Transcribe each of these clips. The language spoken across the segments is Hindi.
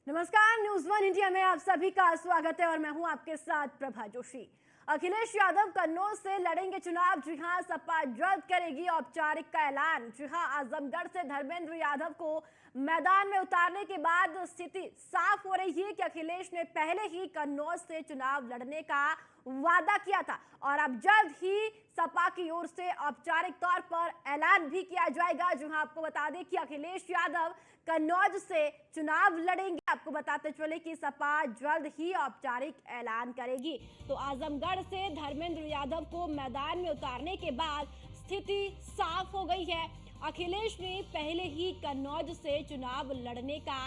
नमस्कार, न्यूज वन इंडिया में आप सभी का स्वागत है और मैं हूं आपके साथ प्रभा जोशी। अखिलेश यादव कन्नौज से लड़ेंगे चुनाव। जी हां, सपा जल्द करेगी औपचारिक का ऐलान। जी हां, आजमगढ़ से धर्मेंद्र यादव को मैदान में उतारने के बाद स्थिति साफ हो रही है कि अखिलेश ने पहले ही कन्नौज से चुनाव लड़ने का वादा किया था और अब जल्द ही सपा की ओर से औपचारिक तौर पर ऐलान भी किया जाएगा। जो आपको बता दें कि अखिलेश यादव कन्नौज से चुनाव लड़ेंगे। आपको बताते चले कि सपा जल्द ही औपचारिक ऐलान करेगी। तो आजमगढ़ से धर्मेंद्र यादव को मैदान में उतारने के बाद स्थिति साफ हो गई है। अखिलेश ने पहले ही कन्नौज से चुनाव लड़ने का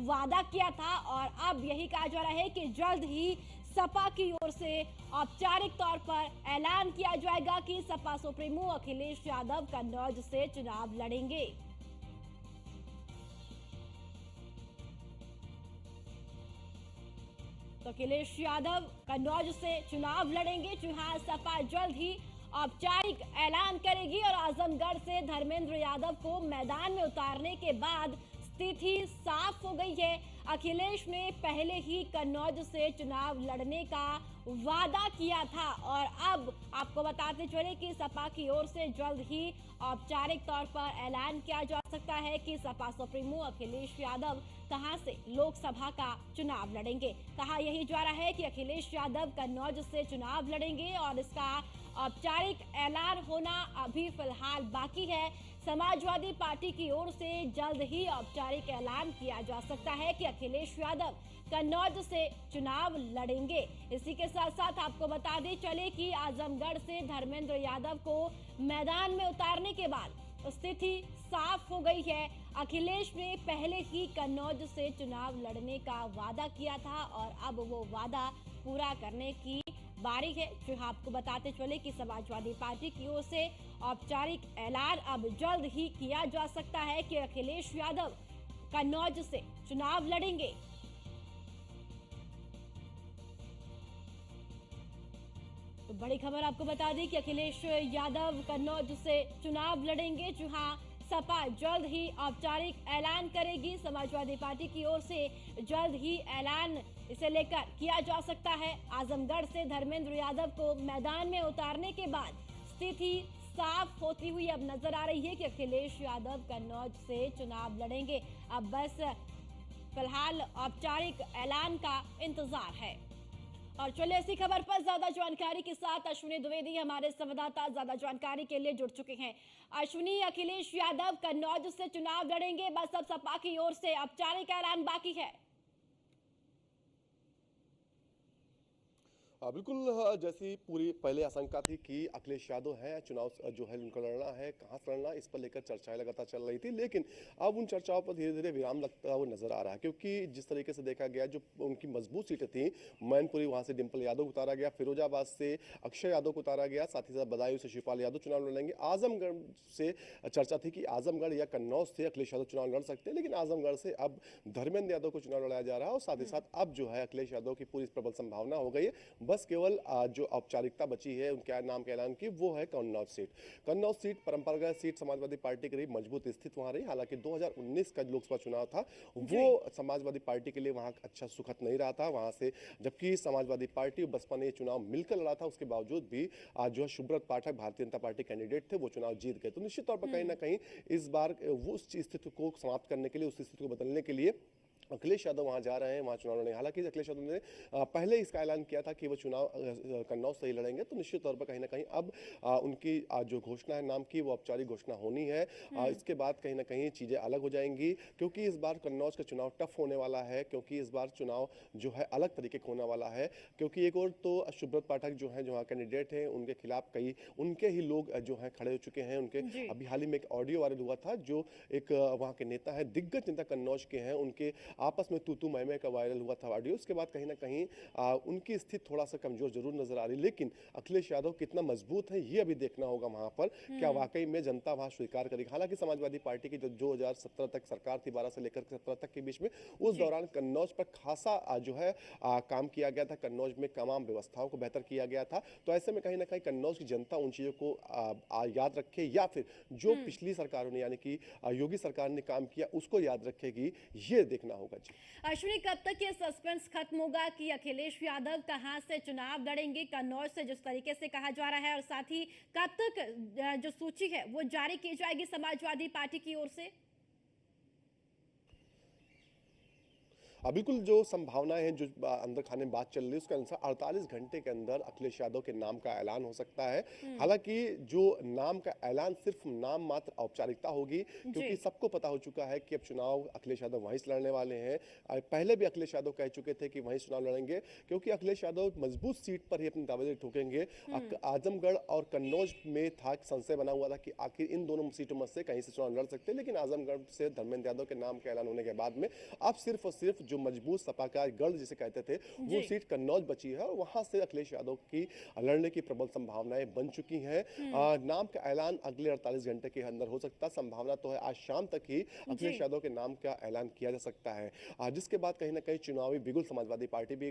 वादा किया था और अब यही कहा जा रहा है कि जल्द ही सपा की ओर से औपचारिक तौर पर ऐलान किया जाएगा कि सपा सुप्रीमो अखिलेश यादव कन्नौज से चुनाव लड़ेंगे। तो अखिलेश यादव कन्नौज से चुनाव लड़ेंगे। जी हां, सपा जल्द ही औपचारिक ऐलान करेगी और आजमगढ़ से धर्मेंद्र यादव को मैदान में उतारने के बाद स्थिति साफ हो गई है। अखिलेश ने पहले ही कन्नौज से चुनाव लड़ने का वादा किया था और अब आपको बताते चले कि सपा की ओर से जल्द ही औपचारिक तौर पर ऐलान किया जा सकता है कि सपा सुप्रीमो अखिलेश यादव कहां से लोकसभा का चुनाव लड़ेंगे। कहा यही जा रहा है कि अखिलेश यादव कन्नौज से चुनाव लड़ेंगे और इसका औपचारिक ऐलान होना अभी फिलहाल बाकी है। समाजवादी पार्टी की ओर से जल्द ही औपचारिक ऐलान किया जा सकता है कि अखिलेश यादव कन्नौज से चुनाव लड़ेंगे। इसी के साथ साथ आपको बता दें चले कि आजमगढ़ से धर्मेंद्र यादव को मैदान में उतारने के बाद स्थिति साफ हो गई है। अखिलेश ने पहले ही कन्नौज से चुनाव लड़ने का वादा किया था और अब वो वादा पूरा करने की बारी है। जो आपको बताते चले कि समाजवादी पार्टी की ओर से औपचारिक ऐलान अब जल्द ही किया जा सकता है कि अखिलेश यादव कन्नौज से चुनाव लड़ेंगे। तो बड़ी खबर आपको बता दें कि अखिलेश यादव कन्नौज से चुनाव लड़ेंगे। जी हां, सपा जल्द ही औपचारिक ऐलान करेगी। समाजवादी पार्टी की ओर से जल्द ही ऐलान इसे लेकर किया जा सकता है। आजमगढ़ से धर्मेंद्र यादव को मैदान में उतारने के बाद स्थिति साफ होती हुई अब नजर आ रही है कि अखिलेश यादव कन्नौज से चुनाव लड़ेंगे। अब बस फिलहाल औपचारिक ऐलान का इंतजार है। और चलिए इसी खबर पर ज्यादा जानकारी के साथ अश्विनी द्विवेदी हमारे संवाददाता ज्यादा जानकारी के लिए जुड़ चुके हैं। अश्विनी, अखिलेश यादव कन्नौज से चुनाव लड़ेंगे, बस अब सपा की ओर से औपचारिक ऐलान बाकी है। बिल्कुल। जैसी पूरी पहले आशंका थी कि अखिलेश यादव है चुनाव जो है उनको लड़ना है, कहाँ से लड़ना, इस पर लेकर चर्चाएं लगातार चल रही थी, लेकिन अब उन चर्चाओं पर धीरे धीरे विराम लगता हुआ नजर आ रहा है। क्योंकि जिस तरीके से देखा गया, जो उनकी मजबूत सीटें थी, मैनपुरी वहां से डिंपल यादव को उतारा गया, फिरोजाबाद से अक्षय यादव को उतारा गया, साथ ही साथ बदायूं से शिवपाल यादव चुनाव लड़ेंगे। आजमगढ़ से चर्चा थी कि आजमगढ़ या कन्नौज से अखिलेश यादव चुनाव लड़ सकते हैं, लेकिन आजमगढ़ से अब धर्मेंद्र यादव को चुनाव लड़ाया जा रहा है और साथ ही साथ अब जो है अखिलेश यादव की पूरी प्रबल संभावना हो गई है। बस केवल जो औपचारिकता बची है उनके नाम के ऐलान की, वो है कन्नौज सीट। कन्नौज सीट परंपरागत सीट समाजवादी पार्टी के लिए मजबूत स्थित वहां रही। हालांकि 2019 का लोकसभा चुनाव था वो समाजवादी पार्टी के लिए वहां अच्छा सुखद नहीं रहा था वहां से, जबकि समाजवादी पार्टी और बसपा ने चुनाव मिलकर लड़ा था। उसके बावजूद भी आज जो है सुब्रत पाठक भारतीय जनता पार्टी कैंडिडेट थे, वो चुनाव जीत गए। तो निश्चित तौर पर कहीं ना कहीं इस बार वो उस स्थिति को समाप्त करने के लिए, उस स्थिति को बदलने के लिए अखिलेश यादव वहां जा रहे हैं, वहां चुनाव लड़ेंगे। हालांकि अखिलेश यादव ने पहले इसका ऐलान किया था कि वो चुनाव कन्नौज से ही लड़ेंगे। तो निश्चित तौर पर कहीं ना कहीं अब उनकी जो घोषणा है नाम की, वो औपचारिक घोषणा होनी है। इसके बाद कहीं ना कहीं चीजें अलग हो जाएंगी, क्योंकि इस बार कन्नौज का चुनाव टफ होने वाला है, क्योंकि इस बार चुनाव जो है अलग तरीके का होने वाला है। क्योंकि एक और तो सुब्रत पाठक जो है, जो कैंडिडेट है, उनके खिलाफ कई उनके ही लोग जो है खड़े हो चुके हैं। उनके अभी हाल ही में एक ऑडियो वायरल हुआ था, जो एक वहां के नेता है, दिग्गज नेता कन्नौज के हैं, उनके आपस में तू मैं का वायरल हुआ था ऑडियो। उसके बाद कहीं ना कहीं उनकी स्थिति थोड़ा सा कमजोर जरूर नजर आ रही, लेकिन अखिलेश यादव कितना मजबूत है ये अभी देखना होगा वहां पर, क्या वाकई में जनता वहां स्वीकार करेगी। हालांकि समाजवादी पार्टी की जो 2017 तक सरकार थी, 12 से लेकर 17 तक के बीच में, उस दौरान कन्नौज पर खासा जो है काम किया गया था। कन्नौज में तमाम व्यवस्थाओं को बेहतर किया गया था। तो ऐसे में कहीं ना कहीं कन्नौज की जनता उन चीजों को याद रखे, या फिर जो पिछली सरकारों ने यानी कि योगी सरकार ने काम किया उसको याद रखेगी, ये देखना होगा। होगा। जी अश्विनी, कब तक ये सस्पेंस खत्म होगा कि अखिलेश यादव कहां से चुनाव लड़ेंगे कन्नौज से, जिस तरीके से कहा जा रहा है, और साथ ही कब तक जो सूची है वो जारी की जाएगी समाजवादी पार्टी की ओर से? बिल्कुल, जो संभावनाएं हैं, जो अंदर खाने में बात चल रही है, उसके अनुसार 48 घंटे के अंदर अखिलेश यादव के नाम का ऐलान हो सकता है। हालांकि जो नाम का ऐलान सिर्फ नाम मात्र औपचारिकता होगी, क्योंकि जी। सबको पता हो चुका है कि अब चुनाव अखिलेश यादव वहीं से लड़ने वाले हैं। पहले भी अखिलेश यादव कह चुके थे कि वहीं चुनाव लड़ेंगे, क्योंकि अखिलेश यादव मजबूत सीट पर ही अपनी दावेदारी ठोकेंगे। आजमगढ़ और कन्नौज में था, संशय बना हुआ था कि आखिर इन दोनों सीटों में से कहीं से चुनाव लड़ सकते हैं, लेकिन आजमगढ़ से धर्मेंद्र यादव के नाम का ऐलान होने के बाद में अब सिर्फ और सिर्फ जो मजबूत सपा का गढ़ जिसे कहते थे, वो सीट कन्नौज बची है, और वहां से अखिलेश यादव की लड़ने की प्रबल संभावनाएं बन चुकी हैं। नाम का ऐलान अगले 48 घंटे के अंदर हो सकता है। संभावना तो है आज शाम तक ही अखिलेश यादव के नाम का ऐलान किया जा सकता है, जिसके बाद कहीं ना कहीं चुनावी बिगुल समाजवादी पार्टी भी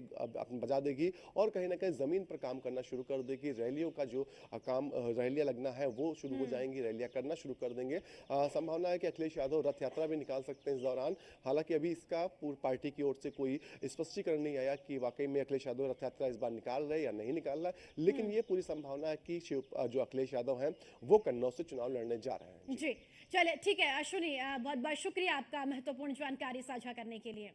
बजा देगी और कहीं ना कहीं जमीन पर काम करना शुरू कर देगी। रैलियों का जो काम, रैलियां लगना है वो शुरू हो जाएंगी, रैलियां करना शुरू कर देंगे। संभावना है कि अखिलेश यादव रथ यात्रा भी निकाल सकते हैं इस दौरान। हालांकि अभी इसका पूर्व पार्टी की ओर से कोई स्पष्टीकरण नहीं आया कि वाकई में अखिलेश यादव रथ यात्रा इस बार निकाल रहे या नहीं निकाल रहा है, लेकिन ये पूरी संभावना है कि जो अखिलेश यादव हैं वो कन्नौज से चुनाव लड़ने जा रहे हैं। जी, चलिए ठीक है अश्विनी, बहुत बहुत शुक्रिया आपका महत्वपूर्ण जानकारी साझा करने के लिए।